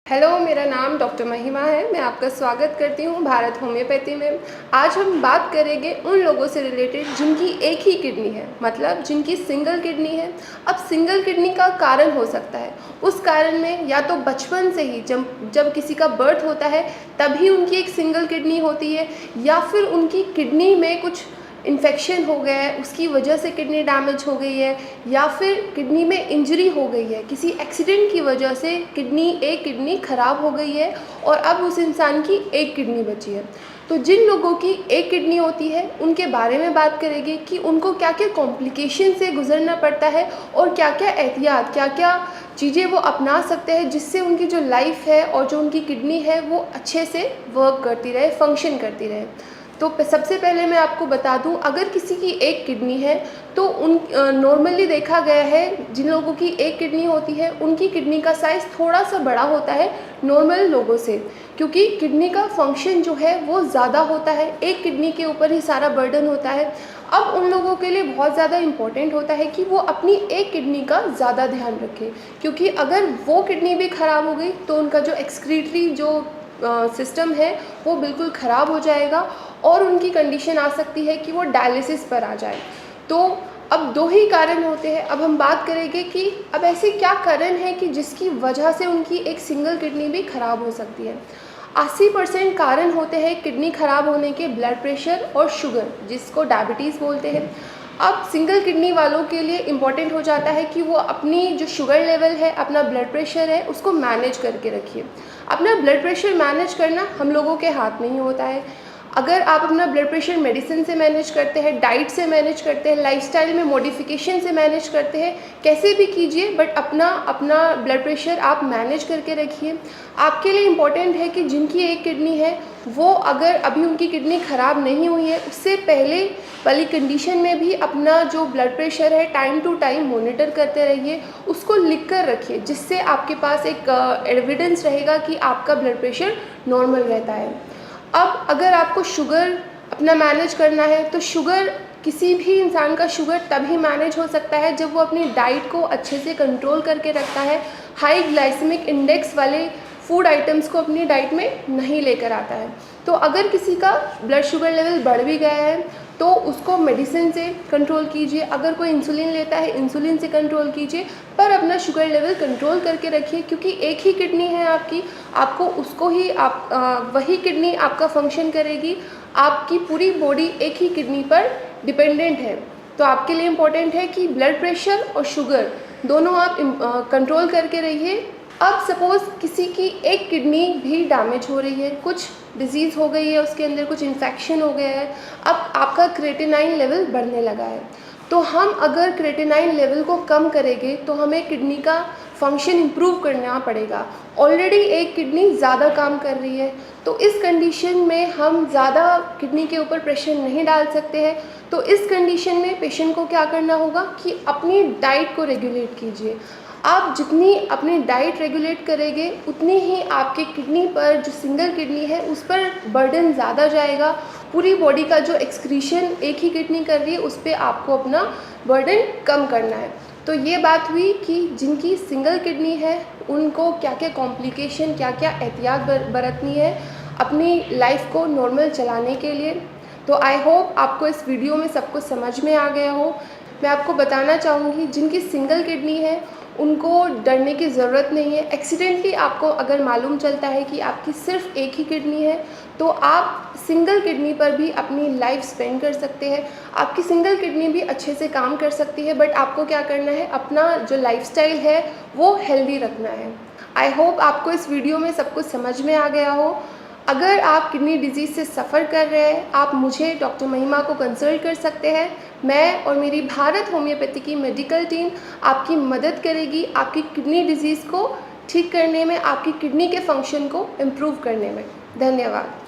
Hello, मेरा नाम doctor महिमा है। मैं आपका स्वागत करती हूँ भारत होम्योपैथी में। आज हम बात करेंगे उन लोगों से रिलेटेड जिनकी एक ही किडनी है, मतलब जिनकी सिंगल किडनी है। अब सिंगल किडनी का कारण हो सकता है, उस कारण में या तो बचपन से ही जब किसी का बर्थ होता है तभी उनकी एक सिंगल किडनी होती है, या फिर उनकी किडनी में कुछ इन्फेक्शन हो गया है, उसकी वजह से किडनी डैमेज हो गई है, या फिर किडनी में इंजरी हो गई है, किसी एक्सीडेंट की वजह से एक किडनी ख़राब हो गई है और अब उस इंसान की एक किडनी बची है। तो जिन लोगों की एक किडनी होती है उनके बारे में बात करेंगे कि उनको क्या क्या कॉम्प्लिकेशन से गुजरना पड़ता है और क्या क्या एहतियात, क्या क्या चीज़ें वो अपना सकते हैं जिससे उनकी जो लाइफ है और जो उनकी किडनी है वो अच्छे से वर्क करती रहे, फंक्शन करती रहे। तो सबसे पहले मैं आपको बता दूं, अगर किसी की एक किडनी है तो नॉर्मली देखा गया है जिन लोगों की एक किडनी होती है उनकी किडनी का साइज़ थोड़ा सा बड़ा होता है नॉर्मल लोगों से, क्योंकि किडनी का फंक्शन जो है वो ज़्यादा होता है, एक किडनी के ऊपर ही सारा बर्डन होता है। अब उन लोगों के लिए बहुत ज़्यादा इम्पॉर्टेंट होता है कि वो अपनी एक किडनी का ज़्यादा ध्यान रखें, क्योंकि अगर वो किडनी भी ख़राब हो गई तो उनका जो एक्सक्रीटरी जो सिस्टम है वो बिल्कुल ख़राब हो जाएगा और उनकी कंडीशन आ सकती है कि वो डायलिसिस पर आ जाए। तो अब दो ही कारण होते हैं। अब हम बात करेंगे कि अब ऐसे क्या कारण है कि जिसकी वजह से उनकी एक सिंगल किडनी भी ख़राब हो सकती है। 80% कारण होते हैं किडनी ख़राब होने के, ब्लड प्रेशर और शुगर, जिसको डायबिटीज़ बोलते हैं। अब सिंगल किडनी वालों के लिए इम्पॉर्टेंट हो जाता है कि वो अपनी जो शुगर लेवल है, अपना ब्लड प्रेशर है, उसको मैनेज करके रखिए। अपना ब्लड प्रेशर मैनेज करना हम लोगों के हाथ में ही होता है। अगर आप अपना ब्लड प्रेशर मेडिसिन से मैनेज करते हैं, डाइट से मैनेज करते हैं, लाइफस्टाइल में मॉडिफिकेशन से मैनेज करते हैं, कैसे भी कीजिए बट अपना ब्लड प्रेशर आप मैनेज करके रखिए। आपके लिए इम्पॉर्टेंट है कि जिनकी एक किडनी है वो, अगर अभी उनकी किडनी ख़राब नहीं हुई है, उससे पहले वाली कंडीशन में भी अपना जो ब्लड प्रेशर है टाइम टू टाइम मॉनिटर करते रहिए, उसको लिख कर रखिए, जिससे आपके पास एक एविडेंस रहेगा कि आपका ब्लड प्रेशर नॉर्मल रहता है। अब अगर आपको शुगर अपना मैनेज करना है तो शुगर, किसी भी इंसान का शुगर तभी मैनेज हो सकता है जब वो अपनी डाइट को अच्छे से कंट्रोल करके रखता है, हाई ग्लाइसेमिक इंडेक्स वाले फूड आइटम्स को अपनी डाइट में नहीं लेकर आता है। तो अगर किसी का ब्लड शुगर लेवल बढ़ भी गया है तो उसको मेडिसिन से कंट्रोल कीजिए, अगर कोई इंसुलिन लेता है इंसुलिन से कंट्रोल कीजिए, पर अपना शुगर लेवल कंट्रोल करके रखिए, क्योंकि एक ही किडनी है आपकी, आपको उसको ही वही किडनी आपका फंक्शन करेगी। आपकी पूरी बॉडी एक ही किडनी पर डिपेंडेंट है। तो आपके लिए इम्पोर्टेंट है कि ब्लड प्रेशर और शुगर दोनों आप कंट्रोल करके रहिए। अब सपोज़ किसी की एक किडनी भी डैमेज हो रही है, कुछ डिजीज़ हो गई है, उसके अंदर कुछ इन्फेक्शन हो गया है, अब आपका क्रेटिनाइन लेवल बढ़ने लगा है, तो हम अगर क्रेटिनाइन लेवल को कम करेंगे तो हमें किडनी का फंक्शन इम्प्रूव करना पड़ेगा। ऑलरेडी एक किडनी ज़्यादा काम कर रही है, तो इस कंडीशन में हम ज़्यादा किडनी के ऊपर प्रेशर नहीं डाल सकते हैं। तो इस कंडीशन में पेशेंट को क्या करना होगा कि अपनी डाइट को रेगुलेट कीजिए। आप जितनी अपनी डाइट रेगुलेट करेंगे उतनी ही आपके किडनी पर, जो सिंगल किडनी है उस पर बर्डन ज़्यादा जाएगा। पूरी बॉडी का जो एक्सक्रीशन एक ही किडनी कर रही है उस पर आपको अपना बर्डन कम करना है। तो ये बात हुई कि जिनकी सिंगल किडनी है उनको क्या क्या कॉम्प्लिकेशन, क्या क्या एहतियात बरतनी है अपनी लाइफ को नॉर्मल चलाने के लिए। तो आई होप आपको इस वीडियो में सब कुछ समझ में आ गया हो। मैं आपको बताना चाहूँगी, जिनकी सिंगल किडनी है उनको डरने की ज़रूरत नहीं है। एक्सीडेंटली आपको अगर मालूम चलता है कि आपकी सिर्फ एक ही किडनी है तो आप सिंगल किडनी पर भी अपनी लाइफ स्पेंड कर सकते हैं। आपकी सिंगल किडनी भी अच्छे से काम कर सकती है, बट आपको क्या करना है, अपना जो लाइफस्टाइल है वो हेल्दी रखना है। आई होप आपको इस वीडियो में सब कुछ समझ में आ गया हो। अगर आप किडनी डिजीज़ से सफ़र कर रहे हैं, आप मुझे डॉक्टर महिमा को कंसल्ट कर सकते हैं। मैं और मेरी भारत होम्योपैथी की मेडिकल टीम आपकी मदद करेगी आपकी किडनी डिजीज़ को ठीक करने में, आपकी किडनी के फंक्शन को इम्प्रूव करने में। धन्यवाद।